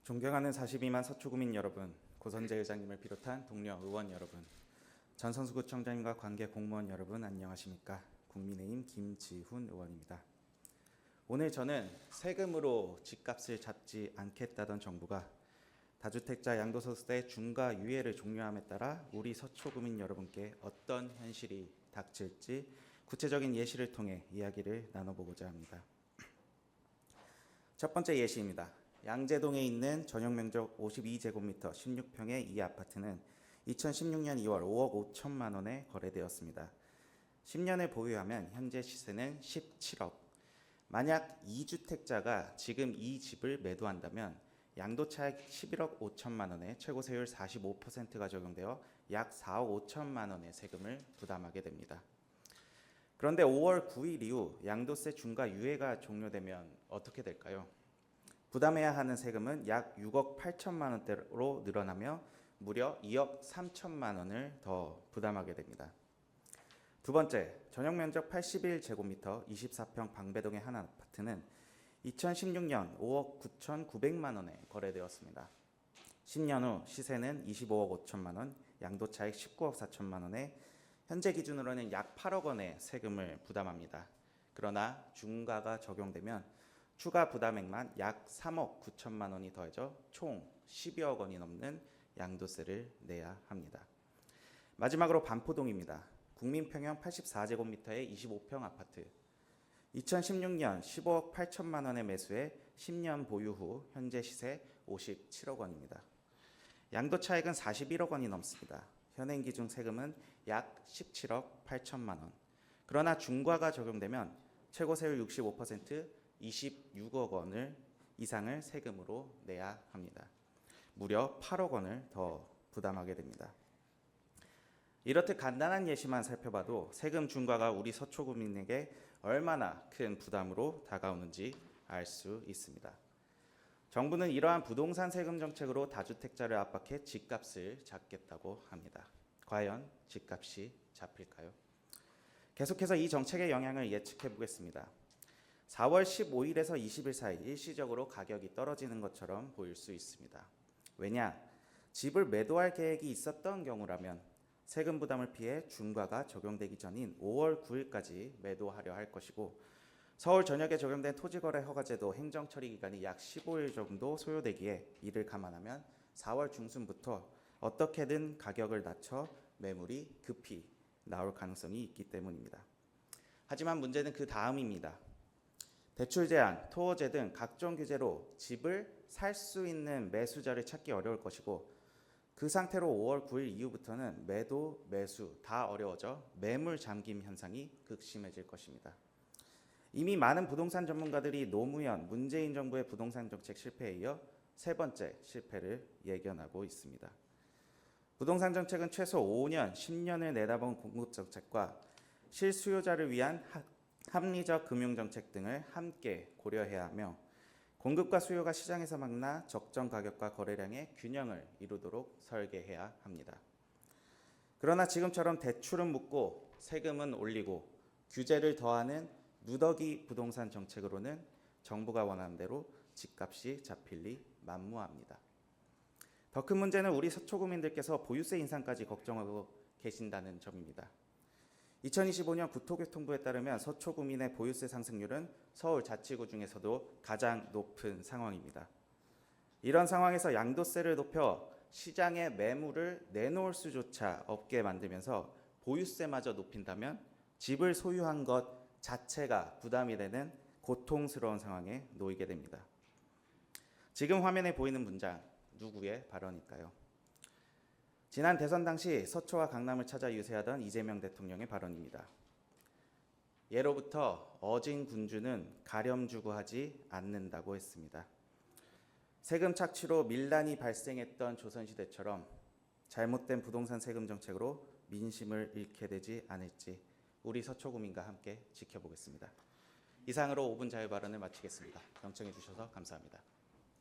존경하는 42만 서초구민 여러분, 고선재 의장님을 비롯한 동료 의원 여러분, 전선수구청장님과 관계 공무원 여러분 안녕하십니까? 국민의힘 김지훈 의원입니다. 오늘 저는 세금으로 집값을 잡지 않겠다던 정부가 다주택자 양도소득세 중과 유예를 종료함에 따라 우리 서초구민 여러분께 어떤 현실이 닥칠지 구체적인 예시를 통해 이야기를 나눠보고자 합니다. 첫 번째 예시입니다. 양재동에 있는 전용면적 52제곱미터 16평의 이 아파트는 2016년 2월 5억 5천만 원에 거래되었습니다. 10년을 보유하면 현재 시세는 17억. 만약 2주택자가 지금 이 집을 매도한다면 양도차익 11억 5천만 원에 최고세율 45%가 적용되어 약 4억 5천만 원의 세금을 부담하게 됩니다. 그런데 5월 9일 이후 양도세 중과 유예가 종료되면 어떻게 될까요? 부담해야 하는 세금은 약 6억 8천만 원대로 늘어나며 무려 2억 3천만 원을 더 부담하게 됩니다. 두 번째, 전용면적 81제곱미터 24평 방배동의 한 아파트는 2016년 5억 9,900만 원에 거래되었습니다. 10년 후 시세는 25억 5천만 원, 양도차익 19억 4천만 원에 현재 기준으로는 약 8억 원의 세금을 부담합니다. 그러나 중과가 적용되면 추가 부담액만 약 3억 9천만 원이 더해져 총 12억 원이 넘는 양도세를 내야 합니다. 마지막으로 반포동입니다. 국민평형 84제곱미터의 25평 아파트. 2016년 15억 8천만 원의 매수에 10년 보유 후 현재 시세 57억 원입니다. 양도차익은 41억 원이 넘습니다. 현행 기준 세금은 약 17억 8천만 원. 그러나 중과가 적용되면 최고세율 65%, 26억 원을 이상을 세금으로 내야 합니다. 무려 8억 원을 더 부담하게 됩니다. 이렇듯 간단한 예시만 살펴봐도 세금 중과가 우리 서초구민에게 얼마나 큰 부담으로 다가오는지 알 수 있습니다. 정부는 이러한 부동산 세금 정책으로 다주택자를 압박해 집값을 잡겠다고 합니다. 과연 집값이 잡힐까요? 계속해서 이 정책의 영향을 예측해 보겠습니다. 4월 15일에서 20일 사이 일시적으로 가격이 떨어지는 것처럼 보일 수 있습니다. 왜냐? 집을 매도할 계획이 있었던 경우라면 세금 부담을 피해 중과가 적용되기 전인 5월 9일까지 매도하려 할 것이고, 서울 전역에 적용된 토지거래 허가제도 행정처리 기간이 약 15일 정도 소요되기에 이를 감안하면 4월 중순부터 어떻게든 가격을 낮춰 매물이 급히 나올 가능성이 있기 때문입니다. 하지만 문제는 그 다음입니다. 대출 제한, 토호제 등 각종 규제로 집을 살 수 있는 매수자를 찾기 어려울 것이고, 그 상태로 5월 9일 이후부터는 매도, 매수 다 어려워져 매물 잠김 현상이 극심해질 것입니다. 이미 많은 부동산 전문가들이 노무현, 문재인 정부의 부동산 정책 실패에 이어 세 번째 실패를 예견하고 있습니다. 부동산 정책은 최소 5년, 10년을 내다본 공급 정책과 실수요자를 위한 합리적 금융정책 등을 함께 고려해야 하며, 공급과 수요가 시장에서 만나 적정 가격과 거래량의 균형을 이루도록 설계해야 합니다. 그러나 지금처럼 대출은 묶고 세금은 올리고 규제를 더하는 누더기 부동산 정책으로는 정부가 원하는 대로 집값이 잡힐 리 만무합니다. 더 큰 문제는 우리 서초구민들께서 보유세 인상까지 걱정하고 계신다는 점입니다. 2025년 국토교통부에 따르면 서초구민의 보유세 상승률은 서울 자치구 중에서도 가장 높은 상황입니다. 이런 상황에서 양도세를 높여 시장에 매물을 내놓을 수조차 없게 만들면서 보유세마저 높인다면 집을 소유한 것 자체가 부담이 되는 고통스러운 상황에 놓이게 됩니다. 지금 화면에 보이는 문장, 누구의 발언일까요? 지난 대선 당시 서초와 강남을 찾아 유세하던 이재명 대통령의 발언입니다. 예로부터 어진 군주는 가렴 주고 하지 않는다고 했습니다. 세금 착취로 밀란이 발생했던 조선시대처럼 잘못된 부동산 세금 정책으로 민심을 잃게 되지 않을지 우리 서초구민과 함께 지켜보겠습니다. 이상으로 5분 자유 발언을 마치겠습니다. 경청해 주셔서 감사합니다.